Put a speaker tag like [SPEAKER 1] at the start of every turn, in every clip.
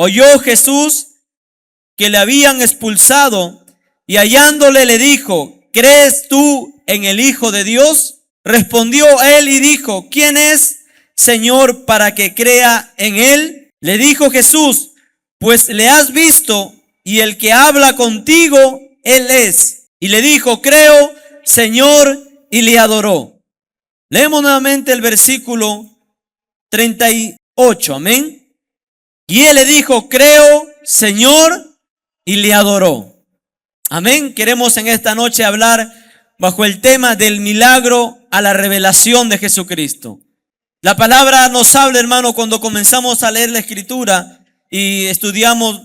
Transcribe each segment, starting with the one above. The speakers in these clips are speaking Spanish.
[SPEAKER 1] Oyó Jesús que le habían expulsado y hallándole le dijo: ¿crees tú en el Hijo de Dios? Respondió él y dijo: ¿quién es, Señor, para que crea en él? Le dijo Jesús: pues le has visto, y el que habla contigo, él es. Y le dijo: creo, Señor, y le adoró. Leemos nuevamente el versículo 38, amén. Y él le dijo: creo, Señor, y le adoró. Amén. Queremos en esta noche hablar bajo el tema del milagro a la revelación de Jesucristo. La palabra nos habla, hermano, cuando comenzamos a leer la Escritura y estudiamos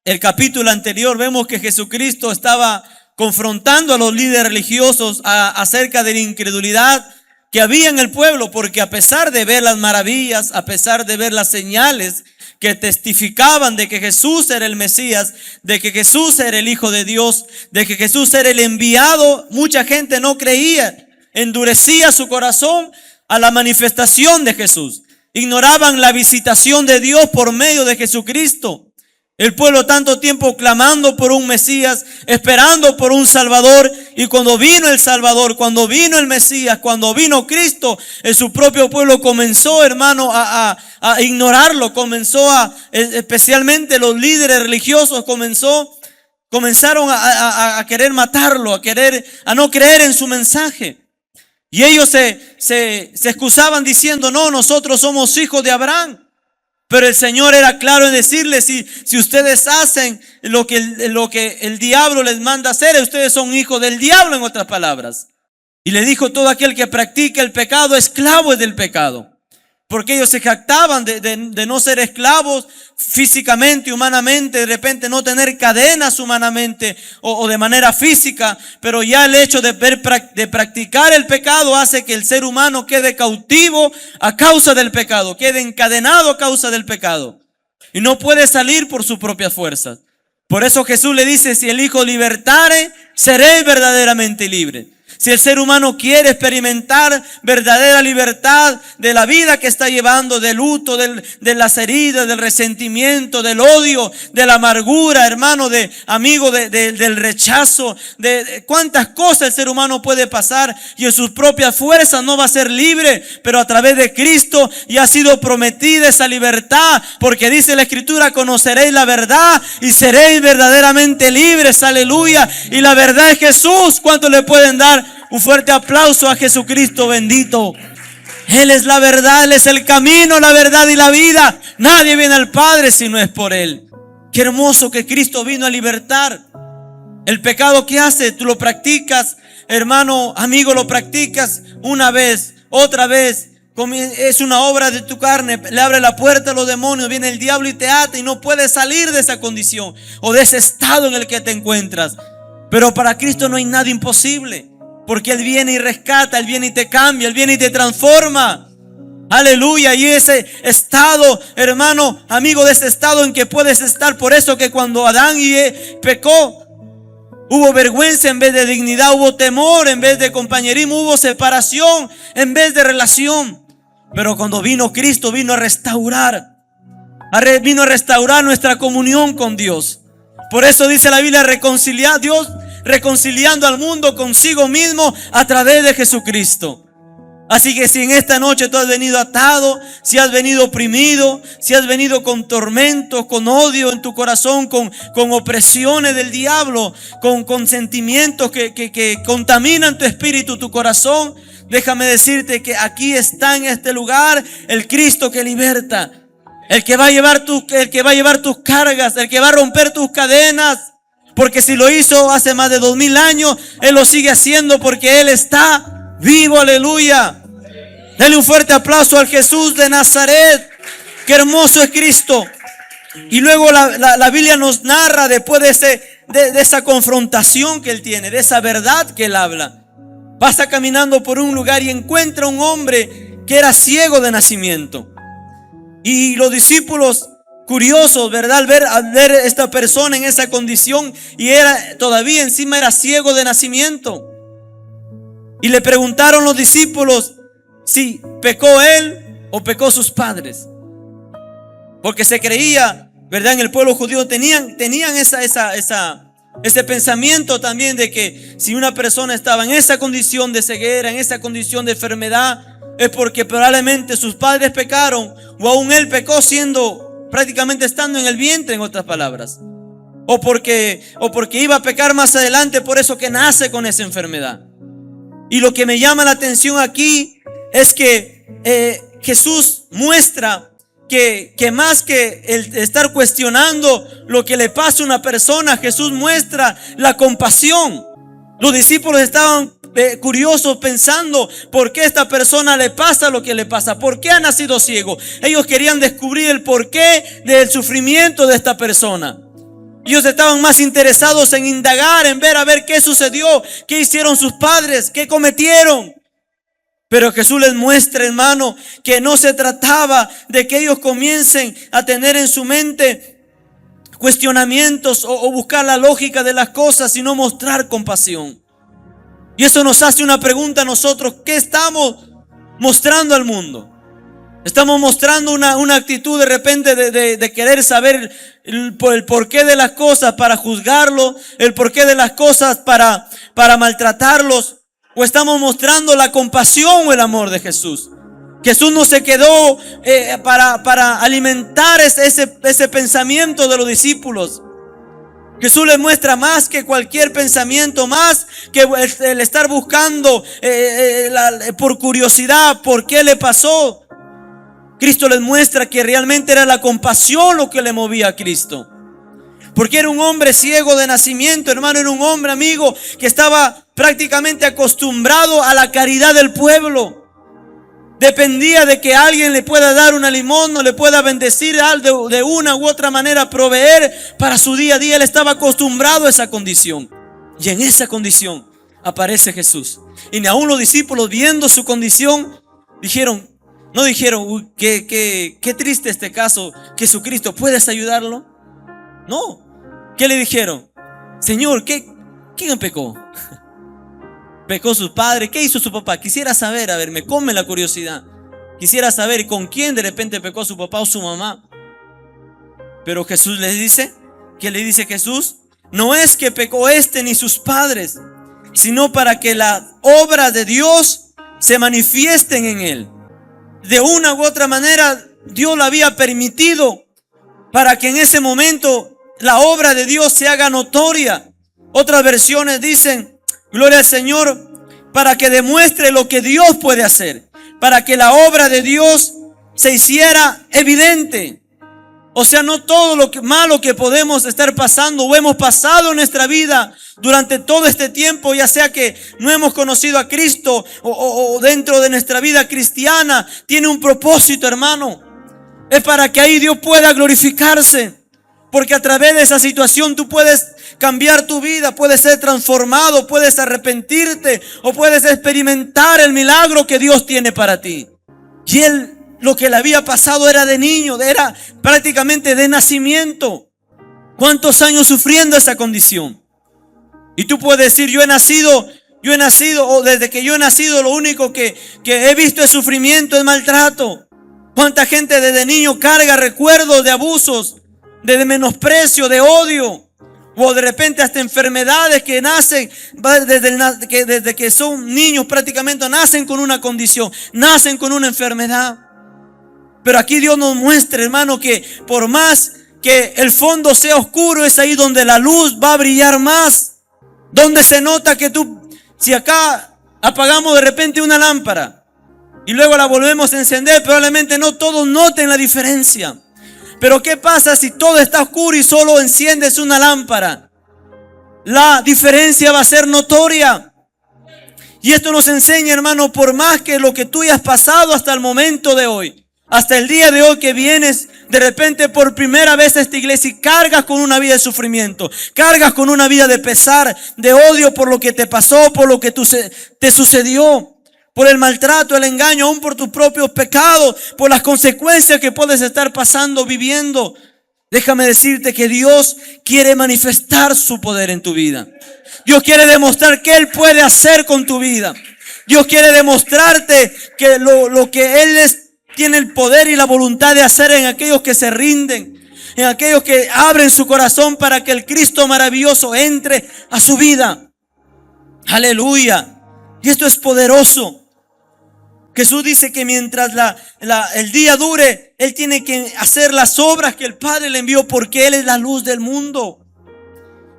[SPEAKER 1] el capítulo anterior, vemos que Jesucristo estaba confrontando a los líderes religiosos acerca de la incredulidad que había en el pueblo, porque a pesar de ver las maravillas, a pesar de ver las señales que testificaban de que Jesús era el Mesías, de que Jesús era el Hijo de Dios, de que Jesús era el enviado, mucha gente no creía, endurecía su corazón a la manifestación de Jesús. Ignoraban la visitación de Dios por medio de Jesucristo. El pueblo tanto tiempo clamando por un Mesías, esperando por un Salvador, y cuando vino el Salvador, cuando vino el Mesías, cuando vino Cristo, en su propio pueblo comenzó, hermano, a ignorarlo, especialmente los líderes religiosos comenzaron a querer matarlo, a no creer en su mensaje. Y ellos se excusaban diciendo: no, nosotros somos hijos de Abraham. Pero el Señor era claro en decirles: si ustedes hacen lo que el diablo les manda hacer, ustedes son hijos del diablo, en otras palabras. Y le dijo: todo aquel que practica el pecado, esclavo es del pecado. Porque ellos se jactaban de no ser esclavos físicamente, humanamente, de repente no tener cadenas humanamente o de manera física, pero ya el hecho de practicar el pecado hace que el ser humano quede cautivo a causa del pecado, quede encadenado a causa del pecado y no puede salir por sus propias fuerzas. Por eso Jesús le dice: si el Hijo libertare, seréis verdaderamente libre. Si el ser humano quiere experimentar verdadera libertad de la vida que está llevando, del luto, de las heridas, del resentimiento, del odio, de la amargura, hermano, del rechazo, de cuántas cosas el ser humano puede pasar, y en sus propias fuerzas no va a ser libre, pero a través de Cristo ya ha sido prometida esa libertad, porque dice la Escritura: conoceréis la verdad y seréis verdaderamente libres. Aleluya. Y la verdad es Jesús. ¿Cuánto le pueden dar un fuerte aplauso a Jesucristo bendito? Él es la verdad, Él es el camino, la verdad y la vida. Nadie viene al Padre si no es por Él. Qué hermoso que Cristo vino a libertar. El pecado que hace, tú lo practicas, hermano, amigo, lo practicas una vez, otra vez. Es una obra de tu carne, le abre la puerta a los demonios, viene el diablo y te ata y no puedes salir de esa condición o de ese estado en el que te encuentras. Pero para Cristo no hay nada imposible, porque Él viene y rescata, Él viene y te cambia, Él viene y te transforma. Aleluya. Y ese estado, hermano, amigo, de ese estado en que puedes estar. Por eso que cuando Adán y pecó, hubo vergüenza en vez de dignidad, hubo temor en vez de compañerismo, hubo separación en vez de relación. Pero cuando vino Cristo, vino a restaurar nuestra comunión con Dios. Por eso dice la Biblia: Dios reconciliando al mundo consigo mismo a través de Jesucristo. Así que si en esta noche tú has venido atado, si has venido oprimido, si has venido con tormentos, con odio en tu corazón, con opresiones del diablo, con sentimientos que contaminan tu espíritu, tu corazón, déjame decirte que aquí está en este lugar el Cristo que liberta, el que va a llevar tus cargas, el que va a romper tus cadenas. Porque si lo hizo hace más de 2000 años, Él lo sigue haciendo porque Él está vivo. Aleluya. Dale un fuerte aplauso al Jesús de Nazaret. Qué hermoso es Cristo. Y luego la Biblia nos narra después de esa confrontación que Él tiene, de esa verdad que Él habla. Pasa caminando por un lugar y encuentra un hombre que era ciego de nacimiento. Y los discípulos, curiosos, ¿verdad? Al ver esta persona en esa condición, y todavía encima era ciego de nacimiento. Y le preguntaron los discípulos si pecó él o pecó sus padres. Porque se creía ¿verdad? En el pueblo judío tenían ese pensamiento también de que si una persona estaba en esa condición de ceguera, en esa condición de enfermedad, es porque probablemente sus padres pecaron o aún él pecó siendo prácticamente estando en el vientre, en otras palabras. O porque iba a pecar más adelante, por eso que nace con esa enfermedad. Y lo que me llama la atención aquí es que Jesús muestra que más que el estar cuestionando lo que le pasa a una persona, Jesús muestra la compasión. Los discípulos estaban curiosos pensando por qué a esta persona le pasa lo que le pasa, por qué ha nacido ciego. Ellos querían descubrir el porqué del sufrimiento de esta persona. Ellos estaban más interesados en indagar, en ver a ver qué sucedió, qué hicieron sus padres, qué cometieron. Pero Jesús les muestra, hermano, que no se trataba de que ellos comiencen a tener en su mente cuestionamientos o buscar la lógica de las cosas, sino mostrar compasión. Y eso nos hace una pregunta a nosotros: ¿qué estamos mostrando al mundo? Estamos mostrando una actitud de repente de querer saber el porqué de las cosas para juzgarlo, el porqué de las cosas para maltratarlos. ¿O estamos mostrando la compasión o el amor de Jesús? Jesús no se quedó para alimentar ese pensamiento de los discípulos. Jesús les muestra más que cualquier pensamiento, más que el estar buscando por curiosidad por qué le pasó. Cristo les muestra que realmente era la compasión lo que le movía a Cristo. Porque era un hombre ciego de nacimiento, hermano, era un hombre, amigo, que estaba prácticamente acostumbrado a la caridad del pueblo. Dependía de que alguien le pueda dar una limosna, le pueda bendecir de una u otra manera, proveer para su día a día. Él estaba acostumbrado a esa condición. Y en esa condición aparece Jesús. Y ni aún los discípulos, viendo su condición, no dijeron, uy, qué triste este caso, Jesucristo, ¿puedes ayudarlo? No. ¿Qué le dijeron? Señor, ¿quién pecó? ¿Pecó su padre? ¿Qué hizo su papá? Quisiera saber, a ver, me come la curiosidad. Quisiera saber con quién de repente pecó su papá o su mamá. Pero Jesús les dice, ¿qué le dice Jesús? No es que pecó ni sus padres, sino para que las obras de Dios se manifiesten en él. De una u otra manera, Dios lo había permitido para que en ese momento la obra de Dios se haga notoria. Otras versiones dicen, gloria al Señor, para que demuestre lo que Dios puede hacer, para que la obra de Dios se hiciera evidente. O sea, no todo lo malo que podemos estar pasando o hemos pasado en nuestra vida durante todo este tiempo, ya sea que no hemos conocido a Cristo o dentro de nuestra vida cristiana, tiene un propósito, hermano. Es para que ahí Dios pueda glorificarse. Porque a través de esa situación tú puedes cambiar tu vida, puedes ser transformado, puedes arrepentirte o puedes experimentar el milagro que Dios tiene para ti. Y él, lo que le había pasado era de niño, era prácticamente de nacimiento. ¿Cuántos años sufriendo esa condición? Y tú puedes decir, yo he nacido, o desde que yo he nacido lo único que he visto es sufrimiento, es maltrato. ¿Cuánta gente desde niño carga recuerdos de abusos, de menosprecio, de odio? O de repente hasta enfermedades que nacen desde que son niños, prácticamente nacen con una condición, nacen con una enfermedad. Pero aquí Dios nos muestra, hermano, que por más que el fondo sea oscuro, es ahí donde la luz va a brillar más. Donde se nota que si acá apagamos de repente una lámpara y luego la volvemos a encender, probablemente no todos noten la diferencia. Pero ¿qué pasa si todo está oscuro y solo enciendes una lámpara? La diferencia va a ser notoria. Y esto nos enseña, hermano, por más que lo que tú hayas pasado hasta el momento de hoy, hasta el día de hoy que vienes de repente por primera vez a esta iglesia y cargas con una vida de sufrimiento, cargas con una vida de pesar, de odio por lo que te pasó, por lo que te sucedió, por el maltrato, el engaño, aún por tus propios pecados, por las consecuencias que puedes estar pasando, viviendo. Déjame decirte que Dios quiere manifestar su poder en tu vida. Dios quiere demostrar que Él puede hacer con tu vida. Dios quiere demostrarte que lo que Él tiene el poder y la voluntad de hacer en aquellos que se rinden, en aquellos que abren su corazón para que el Cristo maravilloso entre a su vida. Aleluya. Y esto es poderoso. Jesús dice que mientras el día dure, Él tiene que hacer las obras que el Padre le envió, porque Él es la luz del mundo.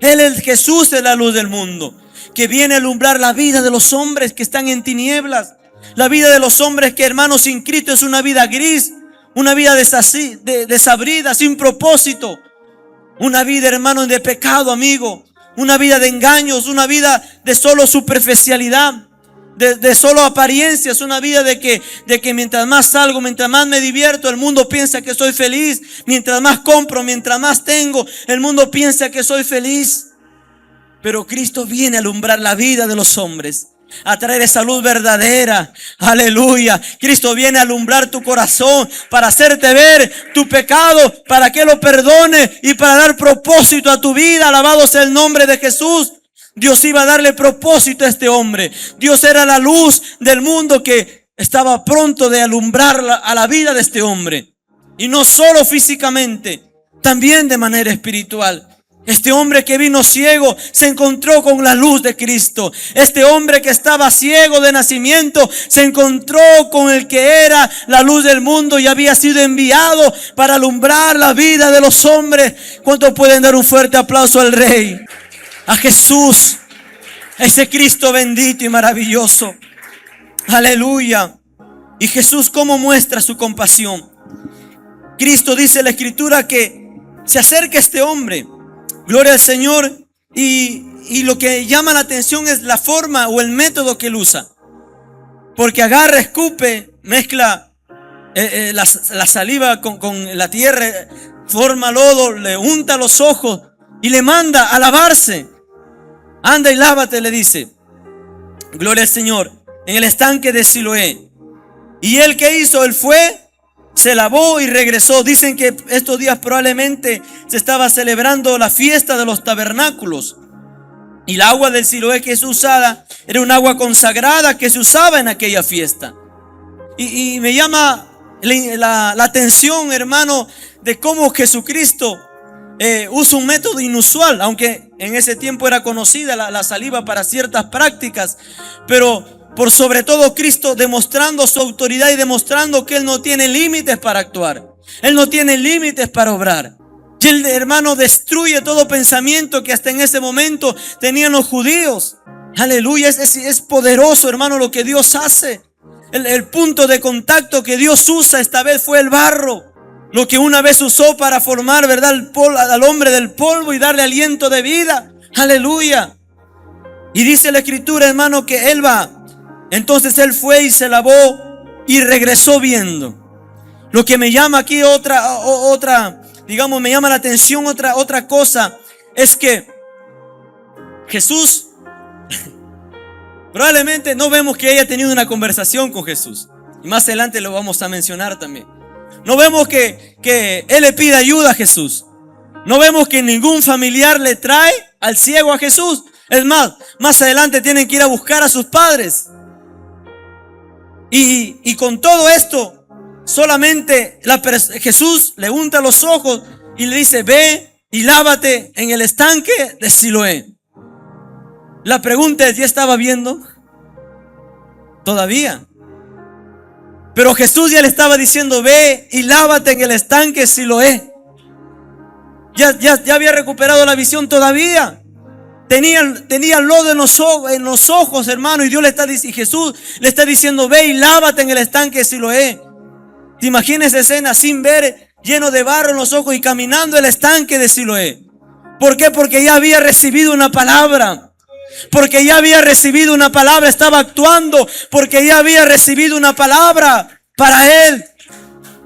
[SPEAKER 1] Jesús es la luz del mundo, que viene a alumbrar la vida de los hombres que están en tinieblas. La vida de los hombres que, hermanos, sin Cristo es una vida gris, una vida desabrida, sin propósito. Una vida, hermano, de pecado, amigo. Una vida de engaños, una vida de solo superficialidad. De solo apariencias, una vida de que mientras más salgo, mientras más me divierto, el mundo piensa que soy feliz. Mientras más compro, mientras más tengo, el mundo piensa que soy feliz. Pero Cristo viene a alumbrar la vida de los hombres, a traer esa luz verdadera. Aleluya. Cristo viene a alumbrar tu corazón para hacerte ver tu pecado, para que lo perdone y para dar propósito a tu vida. Alabado sea el nombre de Jesús. Dios iba a darle propósito a este hombre. Dios era la luz del mundo que estaba pronto de alumbrar a la vida de este hombre. Y no solo físicamente, también de manera espiritual. Este hombre que vino ciego se encontró con la luz de Cristo. Este hombre que estaba ciego de nacimiento se encontró con el que era la luz del mundo y había sido enviado para alumbrar la vida de los hombres. ¿Cuántos pueden dar un fuerte aplauso al Rey? A Jesús, ese Cristo bendito y maravilloso. Aleluya. Y Jesús, ¿cómo muestra su compasión? Cristo dice en la Escritura que se acerca este hombre, gloria al Señor, y lo que llama la atención es la forma o el método que él usa. Porque agarra, escupe, mezcla la saliva con la tierra, forma lodo, le unta los ojos y le manda a lavarse. Anda y lávate, le dice. Gloria al Señor. En el estanque de Siloé. Y él, ¿qué hizo? Él fue, se lavó y regresó. Dicen que estos días probablemente se estaba celebrando la fiesta de los tabernáculos. Y el agua del Siloé que es usada era un agua consagrada que se usaba en aquella fiesta. Y me llama la atención, hermano, de cómo Jesucristo usa un método inusual, aunque en ese tiempo era conocida la saliva para ciertas prácticas, pero por sobre todo Cristo demostrando su autoridad y demostrando que Él no tiene límites para actuar, Él no tiene límites para obrar. Y el hermano destruye todo pensamiento que hasta en ese momento tenían los judíos. Aleluya, es poderoso, hermano, lo que Dios hace. El punto de contacto que Dios usa esta vez fue el barro. Lo que una vez usó para formar, ¿verdad?, al hombre del polvo y darle aliento de vida. Aleluya. Y dice la Escritura, hermano, que él va. Entonces él fue y se lavó y regresó viendo. Lo que me llama aquí digamos, me llama la atención otra cosa, es que Jesús, probablemente no vemos que haya tenido una conversación con Jesús. Y más adelante lo vamos a mencionar también. No vemos que él le pida ayuda a Jesús. No vemos que ningún familiar le trae al ciego a Jesús. Es más adelante tienen que ir a buscar a sus padres. Y con todo esto, solamente Jesús le unta los ojos y le dice: ve y lávate en el estanque de Siloé. La pregunta es: ¿ya estaba viendo? Todavía. Pero Jesús ya le estaba diciendo: ve y lávate en el estanque Siloé. Ya había recuperado la visión todavía. Tenía lodo en los ojos, hermano. Y Jesús le está diciendo: ve y lávate en el estanque Siloé. ¿Te imaginas esa escena sin ver, lleno de barro en los ojos y caminando el estanque de Siloé? ¿Por qué? Porque ya había recibido una palabra. Porque ya había recibido una palabra, estaba actuando porque ya había recibido una palabra para él.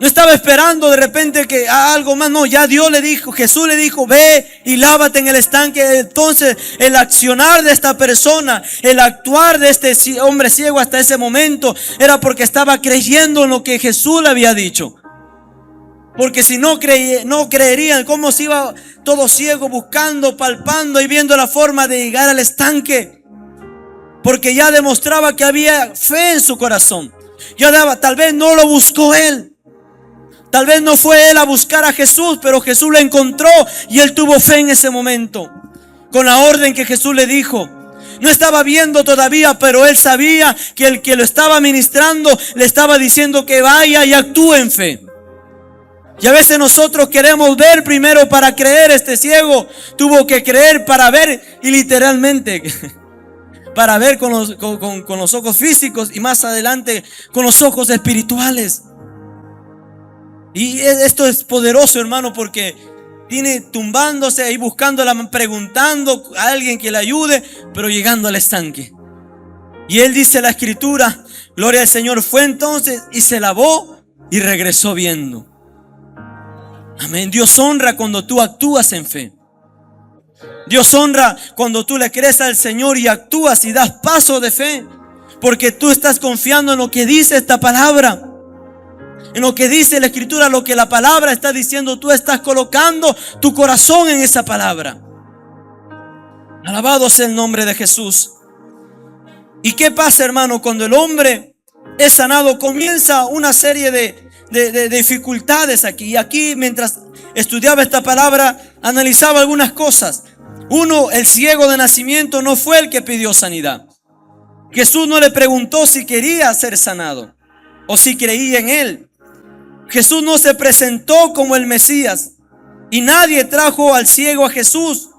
[SPEAKER 1] No estaba esperando de repente que algo más, no, ya Dios le dijo, Jesús le dijo: ve y lávate en el estanque. Entonces el accionar de esta persona, el actuar de este hombre ciego hasta ese momento era porque estaba creyendo en lo que Jesús le había dicho. Porque si no creerían, cómo se iba todo ciego buscando, palpando y viendo la forma de llegar al estanque. Porque ya demostraba que había fe en su corazón. Tal vez no lo buscó él. Tal vez no fue él a buscar a Jesús, pero Jesús lo encontró y él tuvo fe en ese momento, con la orden que Jesús le dijo. No estaba viendo todavía, pero él sabía que el que lo estaba ministrando le estaba diciendo que vaya y actúe en fe. Y a veces nosotros queremos ver primero para creer. Este ciego tuvo que creer para ver, y literalmente para ver con los ojos físicos y más adelante con los ojos espirituales. Y esto es poderoso, hermano, porque tiene tumbándose ahí buscándola, preguntando a alguien que le ayude, pero llegando al estanque. Y él dice la escritura, gloria al Señor, fue entonces y se lavó y regresó viendo. Amén. Dios honra cuando tú actúas en fe. Dios honra cuando tú le crees al Señor y actúas y das paso de fe, porque tú estás confiando en lo que dice esta palabra, en lo que dice la escritura, lo que la palabra está diciendo. Tú estás colocando tu corazón en esa palabra. Alabado sea el nombre de Jesús. ¿Y qué pasa, hermano? Cuando el hombre es sanado, comienza una serie de dificultades aquí. Y aquí, mientras estudiaba esta palabra, analizaba algunas cosas. Uno, el ciego de nacimiento no fue el que pidió sanidad. Jesús no le preguntó si quería ser sanado o si creía en él. Jesús no se presentó como el Mesías, y nadie trajo al ciego a Jesús,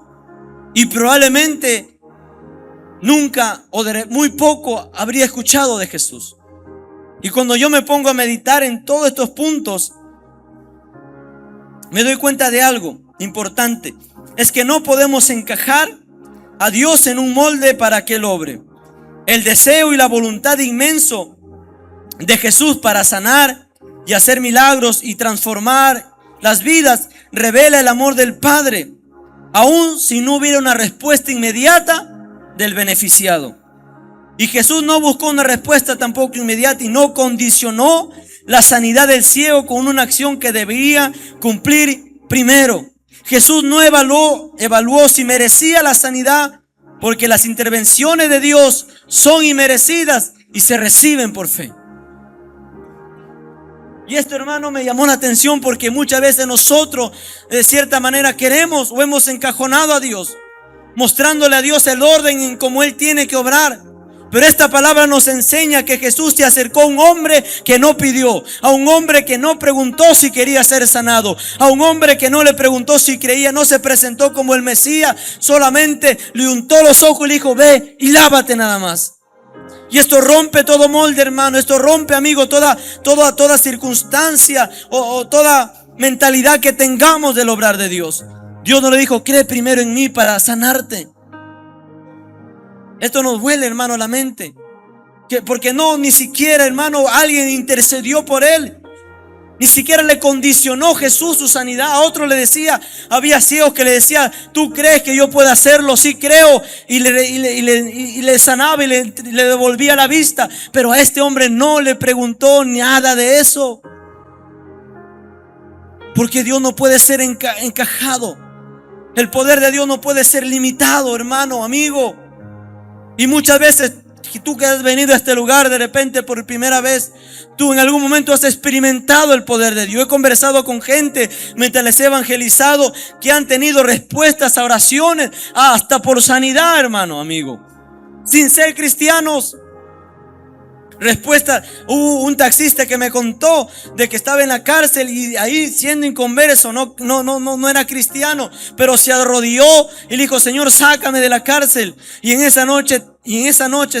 [SPEAKER 1] y probablemente nunca o muy poco habría escuchado de Jesús. Y cuando yo me pongo a meditar en todos estos puntos, me doy cuenta de algo importante. Es que no podemos encajar a Dios en un molde para que Él obre. El deseo y la voluntad inmenso de Jesús para sanar y hacer milagros y transformar las vidas revela el amor del Padre, aun si no hubiera una respuesta inmediata del beneficiado. Y Jesús no buscó una respuesta tampoco inmediata y no condicionó la sanidad del ciego con una acción que debía cumplir primero. Jesús no evaluó si merecía la sanidad, porque las intervenciones de Dios son inmerecidas y se reciben por fe. Y esto, hermano, me llamó la atención, porque muchas veces nosotros de cierta manera queremos o hemos encajonado a Dios, mostrándole a Dios el orden en cómo Él tiene que obrar. Pero esta palabra nos enseña que Jesús se acercó a un hombre que no pidió, a un hombre que no preguntó si quería ser sanado, a un hombre que no le preguntó si creía, no se presentó como el Mesías, solamente le untó los ojos y le dijo: ve y lávate nada más. Y esto rompe todo molde, hermano. Esto rompe, amigo, toda circunstancia o toda mentalidad que tengamos del obrar de Dios. Dios no le dijo: cree primero en mí para sanarte. Esto nos duele, hermano, la mente. Porque ni siquiera, hermano, alguien intercedió por él. Ni siquiera le condicionó Jesús su sanidad. A otro le decía, había ciegos que le decía: ¿tú crees que yo pueda hacerlo? Sí, creo. Y le sanaba y le devolvía la vista. Pero a este hombre no le preguntó nada de eso. Porque Dios no puede ser encajado. El poder de Dios no puede ser limitado, hermano, amigo. Y muchas veces, tú que has venido a este lugar de repente por primera vez, tú en algún momento has experimentado el poder de Dios. He conversado con gente mientras les he evangelizado que han tenido respuestas a oraciones, hasta por sanidad, hermano, amigo, sin ser cristianos. Respuesta. Hubo un taxista que me contó de que estaba en la cárcel y ahí, siendo inconverso, no era cristiano, pero se arrodilló y le dijo: Señor, sácame de la cárcel. Y en esa noche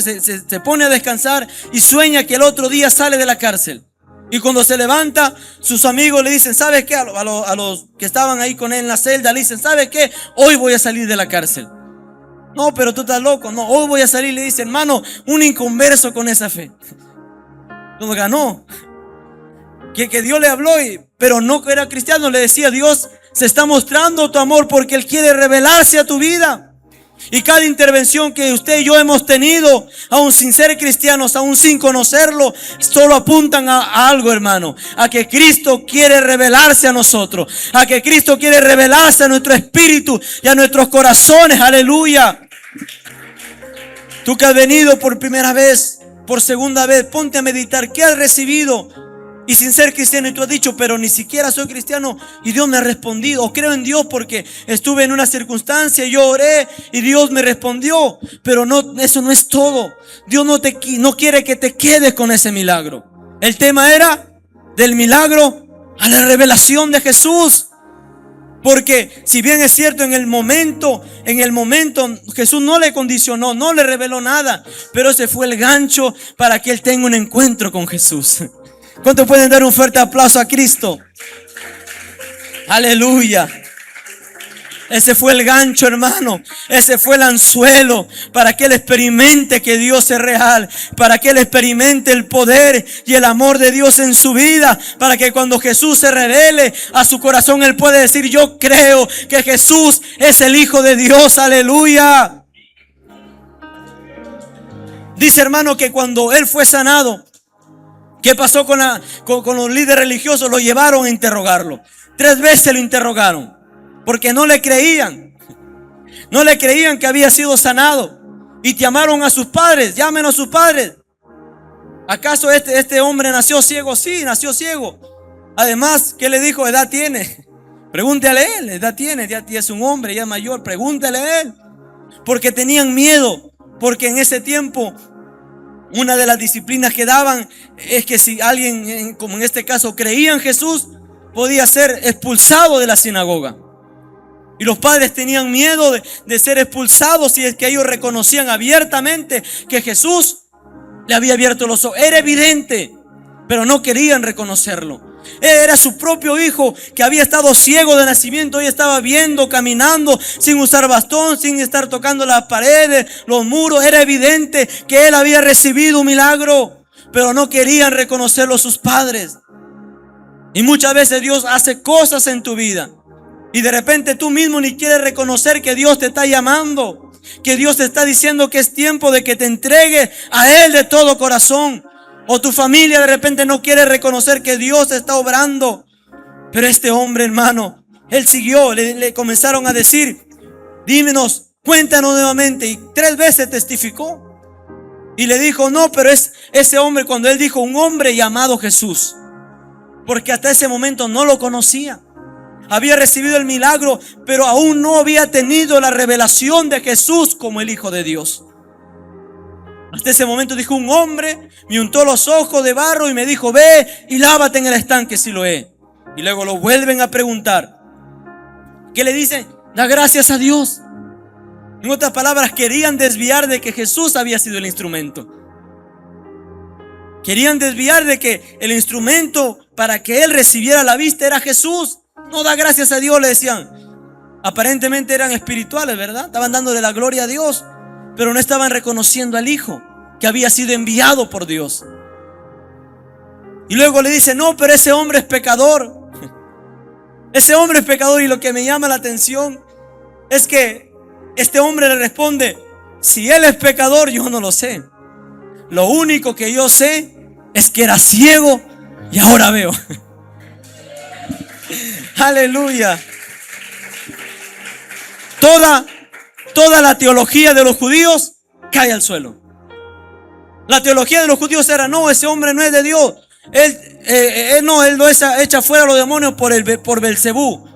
[SPEAKER 1] se pone a descansar y sueña que el otro día sale de la cárcel. Y cuando se levanta, sus amigos le dicen: ¿sabes qué? A los que estaban ahí con él en la celda le dicen: ¿sabes qué? Hoy voy a salir de la cárcel. No, pero tú estás loco. No, hoy voy a salir. Le dice: hermano, un inconverso con esa fe. Lo ganó. Que Dios le habló, pero no era cristiano. Le decía: Dios se está mostrando tu amor porque Él quiere revelarse a tu vida. Y cada intervención que usted y yo hemos tenido, aún sin ser cristianos, aún sin conocerlo, solo apuntan a algo, hermano: a que Cristo quiere revelarse a nosotros, a que Cristo quiere revelarse a nuestro espíritu y a nuestros corazones. Aleluya. Tú que has venido por primera vez, por segunda vez, ponte a meditar. ¿Qué has recibido y sin ser cristiano, y tú has dicho, pero ni siquiera soy cristiano y Dios me ha respondido, o creo en Dios porque estuve en una circunstancia, yo oré y Dios me respondió. Pero no, eso no es todo. Dios no quiere que te quedes con ese milagro. El tema era del milagro a la revelación de Jesús. Porque si bien es cierto, en el momento Jesús no le condicionó, no le reveló nada, pero ese fue el gancho para que él tenga un encuentro con Jesús. ¿Cuántos pueden dar un fuerte aplauso a Cristo? Aleluya. Ese fue el gancho, hermano. Ese fue el anzuelo para que él experimente que Dios es real, para que él experimente el poder y el amor de Dios en su vida, para que cuando Jesús se revele a su corazón, él puede decir: yo creo que Jesús es el Hijo de Dios. Aleluya. Dice, hermano, que cuando él fue sanado, ¿qué pasó con los líderes religiosos? Lo llevaron a interrogarlo. 3 veces lo interrogaron, porque no le creían. No le creían que había sido sanado. Y llamaron a sus padres. Llamen a sus padres. ¿Acaso este hombre nació ciego? Sí, nació ciego. Además, ¿qué le dijo? ¿Edad tiene? Pregúntale a él. ¿Edad tiene? Ya es un hombre, ya es mayor. Pregúntale a él. Porque tenían miedo. Porque en ese tiempo, una de las disciplinas que daban es que si alguien, como en este caso, creía en Jesús, podía ser expulsado de la sinagoga. Y los padres tenían miedo de ser expulsados si es que ellos reconocían abiertamente que Jesús le había abierto los ojos. Era evidente, pero no querían reconocerlo. Era su propio hijo que había estado ciego de nacimiento. Hoy estaba viendo, caminando, sin usar bastón, sin estar tocando las paredes, los muros. Era evidente que él había recibido un milagro, pero no querían reconocerlo sus padres. Y muchas veces Dios hace cosas en tu vida y de repente tú mismo ni quieres reconocer que Dios te está llamando, que Dios te está diciendo que es tiempo de que te entregues a Él de todo corazón. O tu familia de repente no quiere reconocer que Dios está obrando. Pero este hombre, hermano, él siguió. Le comenzaron a decir: dímenos, cuéntanos nuevamente. Y 3 veces testificó. Y le dijo: no, pero es ese hombre. Cuando él dijo un hombre llamado Jesús, porque hasta ese momento no lo conocía. Había recibido el milagro, pero aún no había tenido la revelación de Jesús como el Hijo de Dios. Hasta ese momento dijo: un hombre me untó los ojos de barro y me dijo: ve y lávate en el estanque Siloé. Y luego lo vuelven a preguntar. ¿Qué le dicen? Da gracias a Dios. En otras palabras, querían desviar de que Jesús había sido el instrumento. Querían desviar de que el instrumento para que él recibiera la vista era Jesús. No, da gracias a Dios, le decían. Aparentemente eran espirituales, ¿verdad? Estaban dándole la gloria a Dios, pero no estaban reconociendo al Hijo que había sido enviado por Dios. Y luego le dice: no, pero ese hombre es pecador. Ese hombre es pecador. Y lo que me llama la atención es que este hombre le responde: si él es pecador, yo no lo sé. Lo único que yo sé es que era ciego y ahora veo. Aleluya. Toda la teología de los judíos cae al suelo. La teología de los judíos era: no, ese hombre no es de Dios. Él no es echa fuera a los demonios por Belcebú.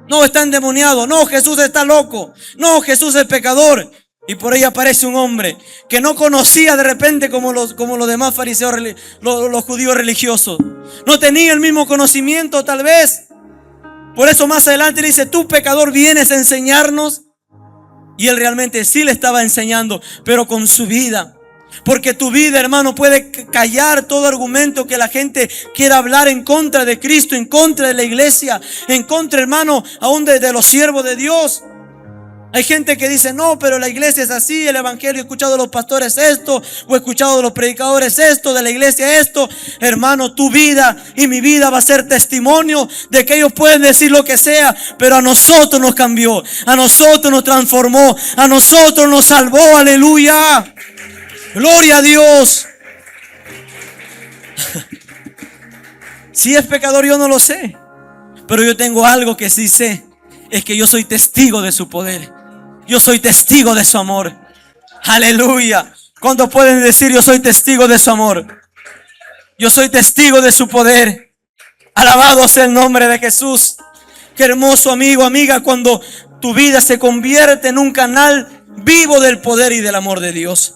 [SPEAKER 1] No, está endemoniado. No, Jesús está loco. No, Jesús es pecador. Y por ahí aparece un hombre que no conocía de repente como los demás fariseos, los judíos religiosos. No tenía el mismo conocimiento tal vez. Por eso más adelante le dice: tú pecador vienes a enseñarnos. Y él realmente sí le estaba enseñando, pero con su vida. Porque tu vida, hermano, puede callar todo argumento que la gente quiera hablar en contra de Cristo, en contra de la iglesia, en contra, hermano, aún de los siervos de Dios. Hay gente que dice: no, pero la iglesia es así, el evangelio, he escuchado de los pastores esto, o he escuchado de los predicadores esto, de la iglesia esto. Hermano, tu vida y mi vida va a ser testimonio de que ellos pueden decir lo que sea, pero a nosotros nos cambió, a nosotros nos transformó, a nosotros nos salvó. Aleluya. Gloria a Dios. Si es pecador, yo no lo sé, pero yo tengo algo que sí sé: es que yo soy testigo de su poder. Yo soy testigo de su amor. Aleluya. ¿Cuántos pueden decir: yo soy testigo de su amor? Yo soy testigo de su poder. Alabado sea el nombre de Jesús. Qué hermoso, amigo, amiga, cuando tu vida se convierte en un canal vivo del poder y del amor de Dios.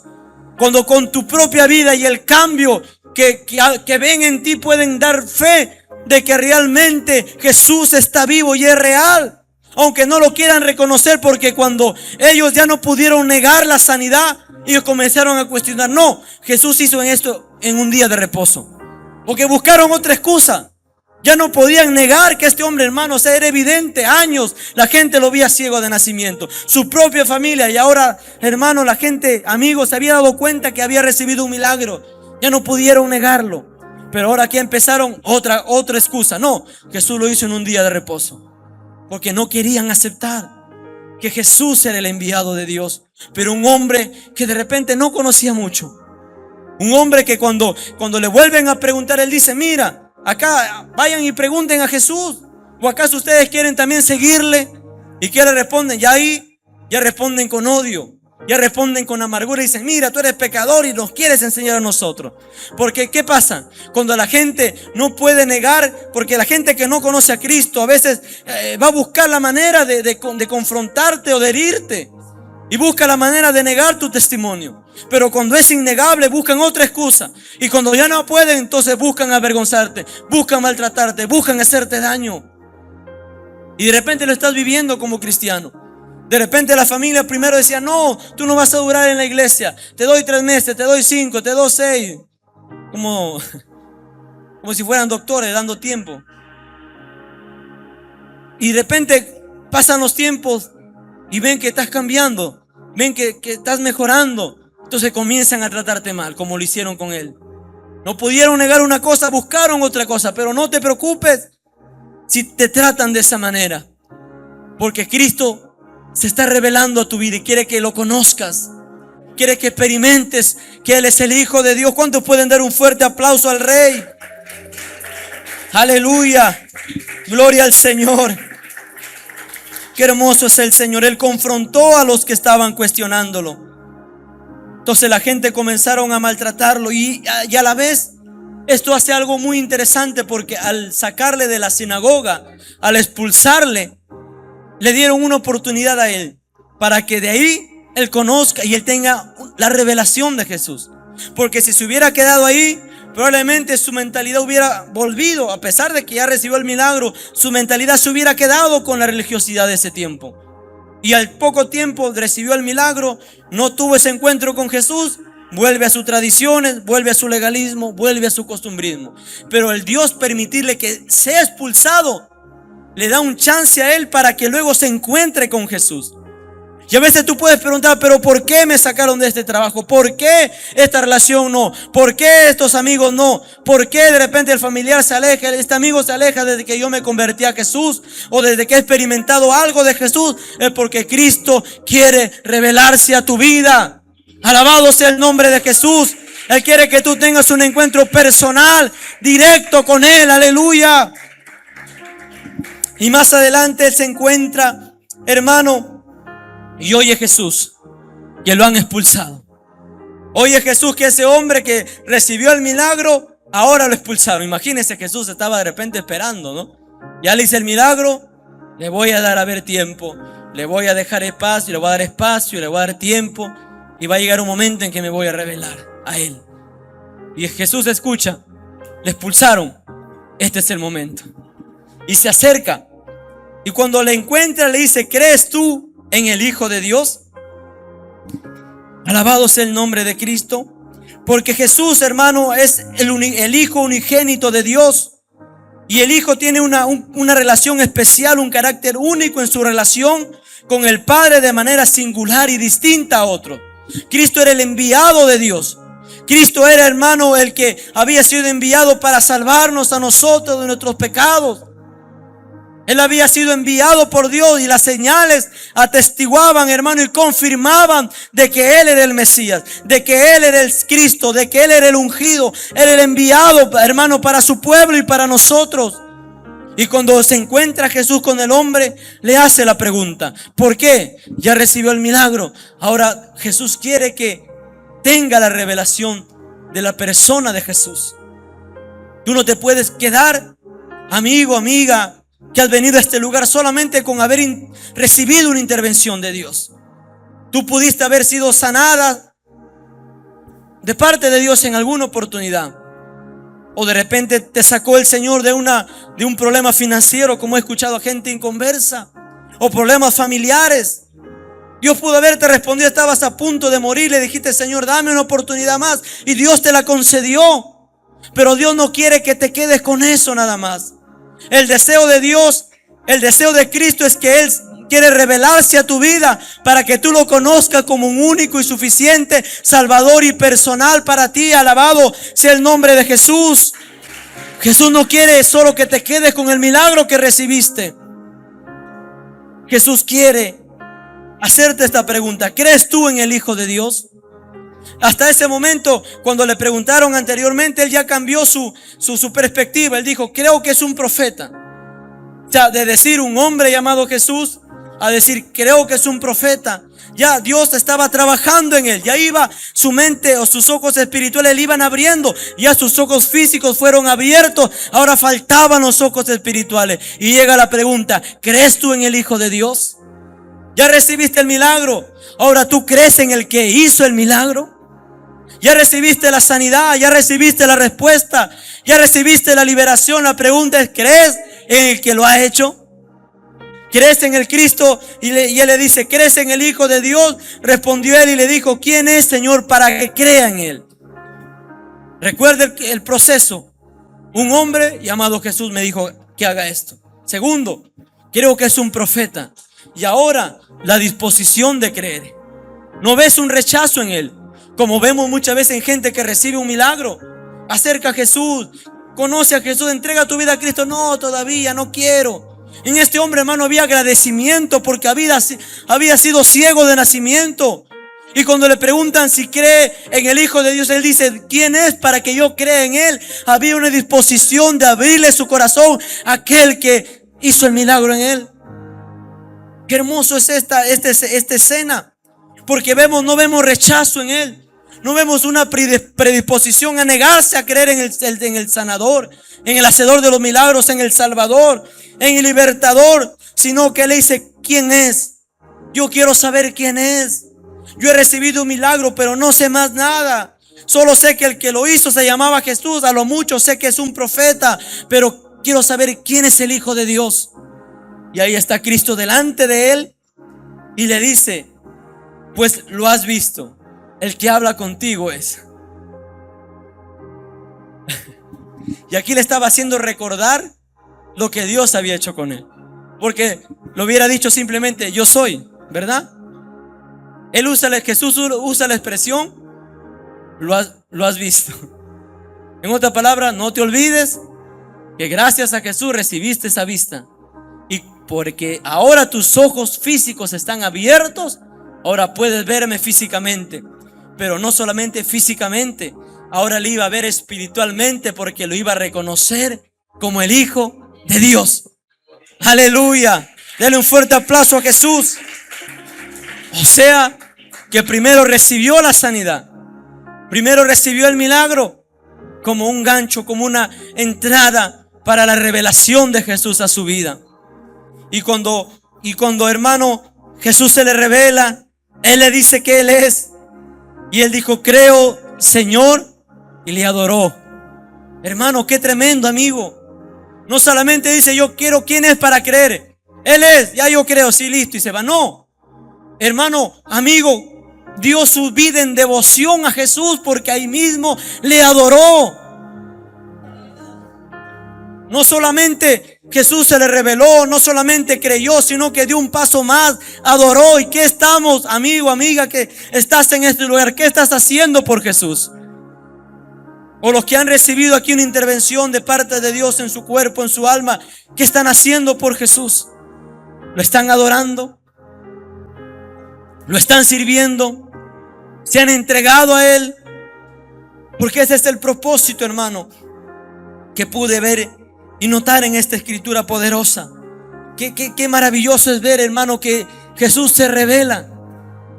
[SPEAKER 1] Cuando con tu propia vida y el cambio que ven en ti pueden dar fe de que realmente Jesús está vivo y es real. Aunque no lo quieran reconocer, porque cuando ellos ya no pudieron negar la sanidad, ellos comenzaron a cuestionar. No, Jesús hizo en esto en un día de reposo. Porque buscaron otra excusa. Ya no podían negar que este hombre, hermano, o sea, era evidente. Años la gente lo veía ciego de nacimiento. Su propia familia. Y ahora, hermano, la gente, amigos, se había dado cuenta que había recibido un milagro. Ya no pudieron negarlo. Pero ahora aquí empezaron otra excusa. No, Jesús lo hizo en un día de reposo. Porque no querían aceptar que Jesús era el enviado de Dios. Pero un hombre que de repente no conocía mucho. Un hombre que cuando le vuelven a preguntar, él dice: mira, acá vayan y pregunten a Jesús. ¿O acaso ustedes quieren también seguirle? ¿Y qué le responden? Ya ahí, ya responden con odio. Ya responden con amargura y dicen: mira, tú eres pecador y nos quieres enseñar a nosotros. Porque ¿qué pasa? Cuando la gente no puede negar, porque la gente que no conoce a Cristo a veces va a buscar la manera de confrontarte o de herirte. Y busca la manera de negar tu testimonio. Pero cuando es innegable, buscan otra excusa. Y cuando ya no pueden, entonces buscan avergonzarte, buscan maltratarte, buscan hacerte daño. Y de repente lo estás viviendo como cristiano. De repente la familia primero decía: no, tú no vas a durar en la iglesia. Te doy 3 meses, te doy 5, te doy 6. Como si fueran doctores dando tiempo. Y de repente pasan los tiempos y ven que estás cambiando. Ven que estás mejorando. Entonces comienzan a tratarte mal, como lo hicieron con él. No pudieron negar una cosa, buscaron otra cosa. Pero no te preocupes si te tratan de esa manera. Porque Cristo se está revelando a tu vida y quiere que lo conozcas. Quiere que experimentes que Él es el Hijo de Dios. ¿Cuántos pueden dar un fuerte aplauso al Rey? Aleluya. Gloria al Señor. Qué hermoso es el Señor. Él confrontó a los que estaban cuestionándolo. Entonces la gente comenzaron a maltratarlo. Y a la vez esto hace algo muy interesante, porque al sacarle de la sinagoga, al expulsarle, le dieron una oportunidad a él para que de ahí él conozca y él tenga la revelación de Jesús. Porque si se hubiera quedado ahí, probablemente su mentalidad hubiera volvido. A pesar de que ya recibió el milagro, su mentalidad se hubiera quedado con la religiosidad de ese tiempo. Y al poco tiempo recibió el milagro, no tuvo ese encuentro con Jesús, vuelve a sus tradiciones, vuelve a su legalismo, vuelve a su costumbrismo. Pero el Dios permitirle que sea expulsado, le da un chance a él para que luego se encuentre con Jesús. Y a veces tú puedes preguntar: pero ¿por qué me sacaron de este trabajo? ¿Por qué esta relación no? ¿Por qué estos amigos no? ¿Por qué de repente el familiar se aleja? Este amigo se aleja desde que yo me convertí a Jesús, o desde que he experimentado algo de Jesús. Es porque Cristo quiere revelarse a tu vida. Alabado sea el nombre de Jesús. Él quiere que tú tengas un encuentro personal, directo con Él. Aleluya. Y más adelante él se encuentra, hermano, y oye Jesús que lo han expulsado. Oye Jesús que ese hombre que recibió el milagro, ahora lo expulsaron. Imagínense, Jesús estaba de repente esperando, ¿no? Ya le hice el milagro, le voy a dar a ver tiempo, le voy a dejar espacio, le voy a dar espacio, le voy a dar tiempo, y va a llegar un momento en que me voy a revelar a Él. Y Jesús escucha: le expulsaron, este es el momento. Y se acerca, y cuando le encuentra le dice: ¿crees tú en el Hijo de Dios? Alabado sea el nombre de Cristo. Porque Jesús, hermano, es el Hijo unigénito de Dios. Y el Hijo tiene una relación especial, un carácter único en su relación con el Padre, de manera singular y distinta a otro. Cristo era el enviado de Dios. Cristo era, hermano, el que había sido enviado para salvarnos a nosotros de nuestros pecados. Él había sido enviado por Dios, y las señales atestiguaban, hermano, y confirmaban de que Él era el Mesías, de que Él era el Cristo, de que Él era el ungido, era el enviado, hermano, para su pueblo y para nosotros. Y cuando se encuentra Jesús con el hombre, le hace la pregunta: ¿por qué? Ya recibió el milagro. Ahora Jesús quiere que tenga la revelación de la persona de Jesús. Tú no te puedes quedar, amigo, amiga, que has venido a este lugar solamente con haber recibido una intervención de Dios. Tú pudiste haber sido sanada de parte de Dios en alguna oportunidad. O de repente te sacó el Señor de un problema financiero, como he escuchado a gente inconversa. O problemas familiares. Dios pudo haberte respondido, estabas a punto de morir, le dijiste: Señor, dame una oportunidad más, y Dios te la concedió. Pero Dios no quiere que te quedes con eso nada más. El deseo de Dios, el deseo de Cristo es que Él quiere revelarse a tu vida para que tú lo conozcas como un único y suficiente Salvador y personal para ti. Alabado sea el nombre de Jesús. Jesús no quiere solo que te quedes con el milagro que recibiste. Jesús quiere hacerte esta pregunta: ¿crees tú en el Hijo de Dios? Hasta ese momento, cuando le preguntaron anteriormente, él ya cambió su perspectiva. Él dijo: creo que es un profeta. O sea, de decir un hombre llamado Jesús a decir creo que es un profeta, ya Dios estaba trabajando en él. Ya iba su mente o sus ojos espirituales le iban abriendo. Ya sus ojos físicos fueron abiertos. Ahora faltaban los ojos espirituales. Y llega la pregunta: ¿crees tú en el Hijo de Dios? Ya recibiste el milagro. Ahora tú crees en el que hizo el milagro. Ya recibiste la sanidad, ya recibiste la respuesta, ya recibiste la liberación. La pregunta es: ¿crees en el que lo ha hecho? ¿Crees en el Cristo? Y él le dice: ¿crees en el Hijo de Dios? Respondió él y le dijo: ¿quién es, Señor, para que crea en él? Recuerda el proceso. Un hombre llamado Jesús me dijo que haga esto. Segundo, creo que es un profeta. Y ahora la disposición de creer. No ves un rechazo en él, como vemos muchas veces en gente que recibe un milagro. Acerca a Jesús, conoce a Jesús, entrega tu vida a Cristo. No, todavía no quiero. En este hombre, hermano, había agradecimiento porque había sido ciego de nacimiento. Y cuando le preguntan si cree en el Hijo de Dios, él dice: ¿quién es para que yo crea en él? Había una disposición de abrirle su corazón a aquel que hizo el milagro en él. Qué hermoso es esta escena, porque no vemos rechazo en él. No vemos una predisposición a negarse a creer en el sanador, en el hacedor de los milagros, en el Salvador, en el libertador, sino que él dice: ¿quién es? Yo quiero saber quién es. Yo he recibido un milagro, pero no sé más nada. Solo sé que el que lo hizo se llamaba Jesús. A lo mucho sé que es un profeta, pero quiero saber quién es el Hijo de Dios. Y ahí está Cristo delante de él y le dice: pues lo has visto. El que habla contigo es. Y aquí le estaba haciendo recordar lo que Dios había hecho con él. Porque lo hubiera dicho simplemente: yo soy, ¿verdad? Jesús usa la expresión: lo has visto. En otra palabra, no te olvides que gracias a Jesús recibiste esa vista. Y porque ahora tus ojos físicos están abiertos, ahora puedes verme físicamente. Pero no solamente físicamente, ahora le iba a ver espiritualmente, porque lo iba a reconocer como el Hijo de Dios. Aleluya. Dale un fuerte aplauso a Jesús. O sea, que primero recibió la sanidad, primero recibió el milagro como un gancho, como una entrada para la revelación de Jesús a su vida. Y cuando hermano Jesús se le revela, él le dice que él es. Y él dijo: creo, Señor, y le adoró. Hermano, qué tremendo, amigo. No solamente dice: yo quiero, ¿quién es para creer? Él es, ya yo creo, sí, listo, y se va. No, hermano, amigo, dio su vida en devoción a Jesús, porque ahí mismo le adoró. No solamente Jesús se le reveló, no solamente creyó, sino que dio un paso más, adoró. ¿Y qué estamos, amigo, amiga, que estás en este lugar? ¿Qué estás haciendo por Jesús? O los que han recibido aquí una intervención de parte de Dios en su cuerpo, en su alma, ¿qué están haciendo por Jesús? ¿Lo están adorando? ¿Lo están sirviendo? ¿Se han entregado a Él? Porque ese es el propósito, hermano, que pude ver y notar en esta escritura poderosa. Qué maravilloso es ver, hermano, que Jesús se revela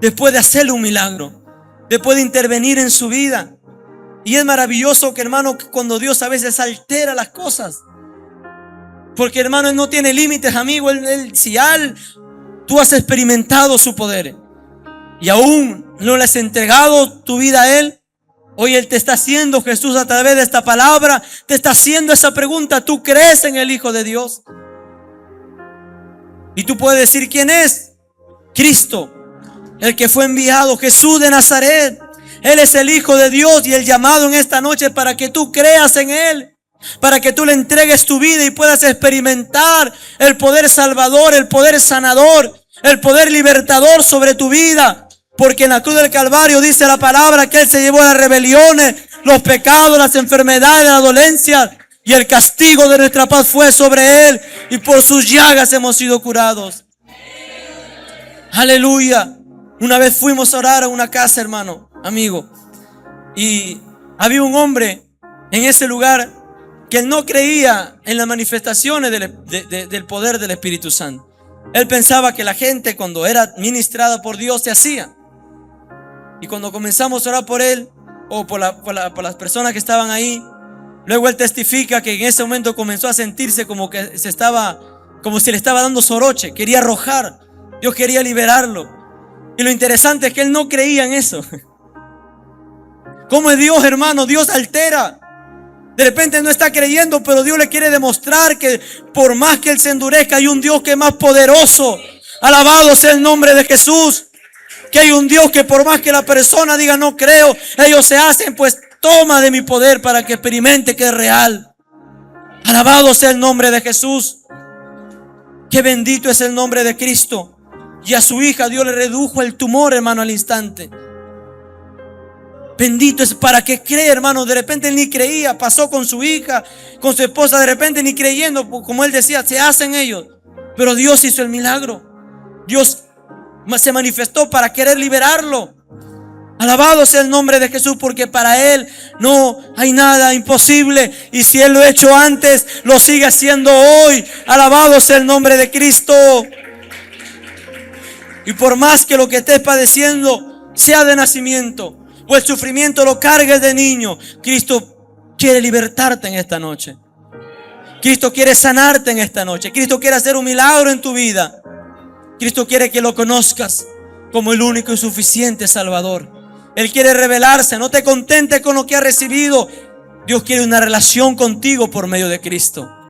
[SPEAKER 1] después de hacerle un milagro, después de intervenir en su vida. Y es maravilloso que, hermano, que cuando Dios a veces altera las cosas. Porque, hermano, Él no tiene límites, amigo. Tú has experimentado su poder y aún no le has entregado tu vida a Él. Hoy Él te está haciendo, Jesús, a través de esta palabra, te está haciendo esa pregunta. ¿Tú crees en el Hijo de Dios? Y tú puedes decir: ¿quién es? Cristo, el que fue enviado, Jesús de Nazaret. Él es el Hijo de Dios, y el llamado en esta noche para que tú creas en Él, para que tú le entregues tu vida y puedas experimentar el poder salvador, el poder sanador, el poder libertador sobre tu vida. Porque en la cruz del Calvario dice la palabra que Él se llevó las rebeliones, los pecados, las enfermedades, las dolencias, y el castigo de nuestra paz fue sobre Él, y por sus llagas hemos sido curados. Aleluya. Una vez fuimos a orar a una casa, hermano, amigo, y había un hombre en ese lugar que él no creía en las manifestaciones del poder del Espíritu Santo. Él pensaba que la gente, cuando era ministrada por Dios, se hacía. Y cuando comenzamos a orar por él, o por las personas que estaban ahí, luego él testifica que en ese momento comenzó a sentirse como que como si le estaba dando soroche, quería arrojar. Dios quería liberarlo. Y lo interesante es que él no creía en eso. ¿Cómo es Dios, hermano? Dios altera. De repente no está creyendo, pero Dios le quiere demostrar que por más que él se endurezca, hay un Dios que es más poderoso. Alabado sea el nombre de Jesús. Que hay un Dios que por más que la persona diga no creo, ellos se hacen, pues toma de mi poder para que experimente que es real. Alabado sea el nombre de Jesús. Qué bendito es el nombre de Cristo. Y a su hija Dios le redujo el tumor, hermano, al instante. Bendito es para que cree, hermano. De repente él ni creía, pasó con su hija, con su esposa, de repente ni creyendo, como él decía, se hacen ellos. Pero Dios hizo el milagro. Dios se manifestó para querer liberarlo. Alabado sea el nombre de Jesús, porque para Él no hay nada imposible. Y si Él lo ha hecho antes, lo sigue haciendo hoy. Alabado sea el nombre de Cristo. Y por más que lo que estés padeciendo sea de nacimiento, o el sufrimiento lo cargues de niño, Cristo quiere libertarte en esta noche. Cristo quiere sanarte en esta noche. Cristo quiere hacer un milagro en tu vida. Cristo quiere que lo conozcas como el único y suficiente Salvador. Él quiere revelarse. No te contentes con lo que has recibido. Dios quiere una relación contigo por medio de Cristo.